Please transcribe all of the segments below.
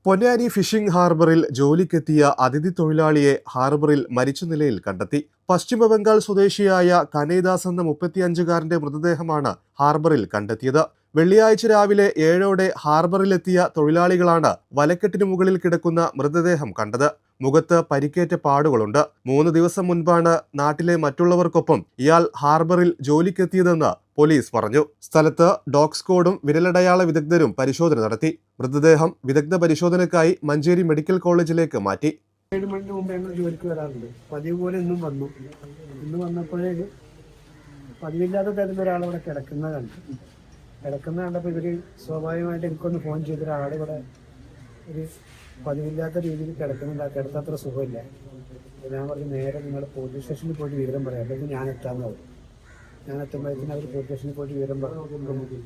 Ponnani phishing ഹാർബറിൽ ജോലിക്കെത്തിയ അതിഥി തൊഴിലാളിയെ ഹാർബറിൽ മരിച്ച നിലയിൽ കണ്ടെത്തി. പശ്ചിമബംഗാൾ സ്വദേശിയായ കനൈദാസ് എന്ന 35-കാരന്റെ മൃതദേഹമാണ് ഹാർബറിൽ കണ്ടെത്തിയത്. വെള്ളിയാഴ്ച രാവിലെ 7ഓടെ ഹാർബറിലെത്തിയ തൊഴിലാളികളാണ് വലക്കെട്ടിനു മുകളിൽ കിടക്കുന്ന മൃതദേഹം കണ്ടത്. മുഖത്ത് പരിക്കേറ്റ പാടുകളുണ്ട്. 3 ദിവസം മുൻപാണ് നാട്ടിലെ മറ്റുള്ളവർക്കൊപ്പം ഇയാൾ ഹാർബറിൽ ജോലിക്കെത്തിയതെന്ന് പോലീസ് പറഞ്ഞു. സ്ഥലത്ത് ഡോഗ് സ്ക്വാഡും വിരലടയാള വിദഗ്ധരും പരിശോധന നടത്തി. മൃതദേഹം വിദഗ്ധ പരിശോധനയ്ക്കായി മഞ്ചേരി മെഡിക്കൽ കോളേജിലേക്ക് മാറ്റി. 7 മണിക്ക് മുമ്പ് ഞങ്ങൾ ജോലിക്ക് വരാറുണ്ട്. പതിവ് പോലെ ഇന്നും വന്നു. ഇന്ന് വന്നപ്പോഴേക്ക് പതിവില്ലാത്ത തരുന്ന ഒരാളവിടെ കിടക്കുന്ന കണ്ടപ്പോൾ ഇവര് സ്വാഭാവികമായിട്ട് എനിക്കൊന്ന് ഫോൺ ചെയ്ത ഒരാളിവിടെ ഒരു പതിവില്ലാത്ത രീതിയിൽ കിടക്കുന്നുണ്ട്. കിടത്തത്ര സുഖമില്ല. ഞാൻ പറഞ്ഞു നേരെ നിങ്ങൾ പോലീസ് സ്റ്റേഷനിൽ പോയിട്ട് വിവരം പറയാം. അല്ലെങ്കിൽ ഞാൻ എത്താമെന്ന് പറഞ്ഞു. ഞാൻ എത്തുമ്പോഴത്തേന് അവർ പോലീസ് സ്റ്റേഷനിൽ പോയിട്ട് വിവരം പറഞ്ഞു.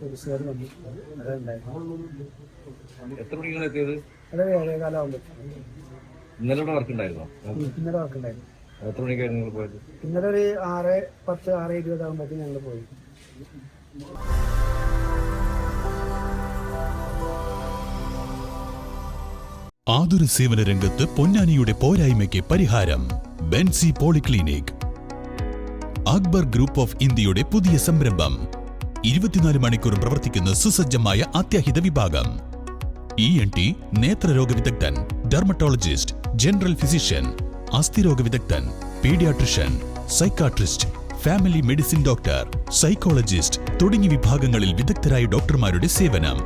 പോലീസുകാർ വന്നു. അതുണ്ടായിരുന്നു. അത് 7:15 ആകുമ്പോൾ ഇന്നലെ വർക്ക് ഉണ്ടായിരുന്നു. ഇന്നലെ വർക്ക് ഉണ്ടായിരുന്നു. എത്ര മണിക്കായിരുന്നു പോയത്? ഇന്നലെ ഒരു 6:10 6:20 ആകുമ്പോഴത്തേക്ക് ഞങ്ങൾ പോയി. ആതുര സേവന രംഗത്ത് പൊന്നാനിയുടെ പോരായ്മയ്ക്ക് പരിഹാരം. Benzy polyclinic. Akbar group of ഇന്ത്യയുടെ പുതിയ സംരംഭം. 24 മണിക്കൂറും പ്രവർത്തിക്കുന്ന സുസജ്ജമായ അത്യാഹിത വിഭാഗം. ENT, നേത്രരോഗ വിദഗ്ധൻ, ഡെർമറ്റോളജിസ്റ്റ്, ജനറൽ ഫിസിഷ്യൻ, അസ്ഥിരോഗ വിദഗ്ധൻ, paediatrician, psychiatrist, family medicine doctor, psychologist തുടങ്ങിയ വിഭാഗങ്ങളിൽ വിദഗ്ധരായ ഡോക്ടർമാരുടെ സേവനം.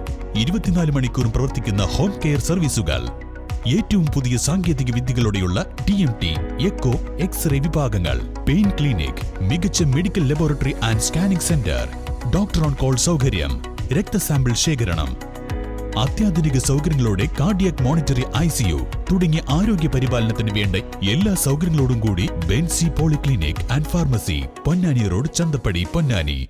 24 മണിക്കൂറും പ്രവർത്തിക്കുന്ന ഹോം കെയർ സർവീസുകൾ. ഏറ്റവും പുതിയ സാങ്കേതിക വിദ്യകളോടെയുള്ള TMT, എക്കോ, എക്സ്റേ വിഭാഗങ്ങൾ. പെയിൻ ക്ലിനിക്, മികച്ച medical laboratory and scanning centre, doctor on call സൗകര്യം, രക്തസാമ്പിൾ ശേഖരണം, അത്യാധുനിക സൗകര്യങ്ങളോടെ കാർഡിയാക് മോണിറ്ററി ICU തുടങ്ങിയ ആരോഗ്യ പരിപാലനത്തിന് വേണ്ട എല്ലാ സൗകര്യങ്ങളോടും കൂടി Benzy polyclinic and pharmacy, Ponnani road, Chanthappadi, Ponnani.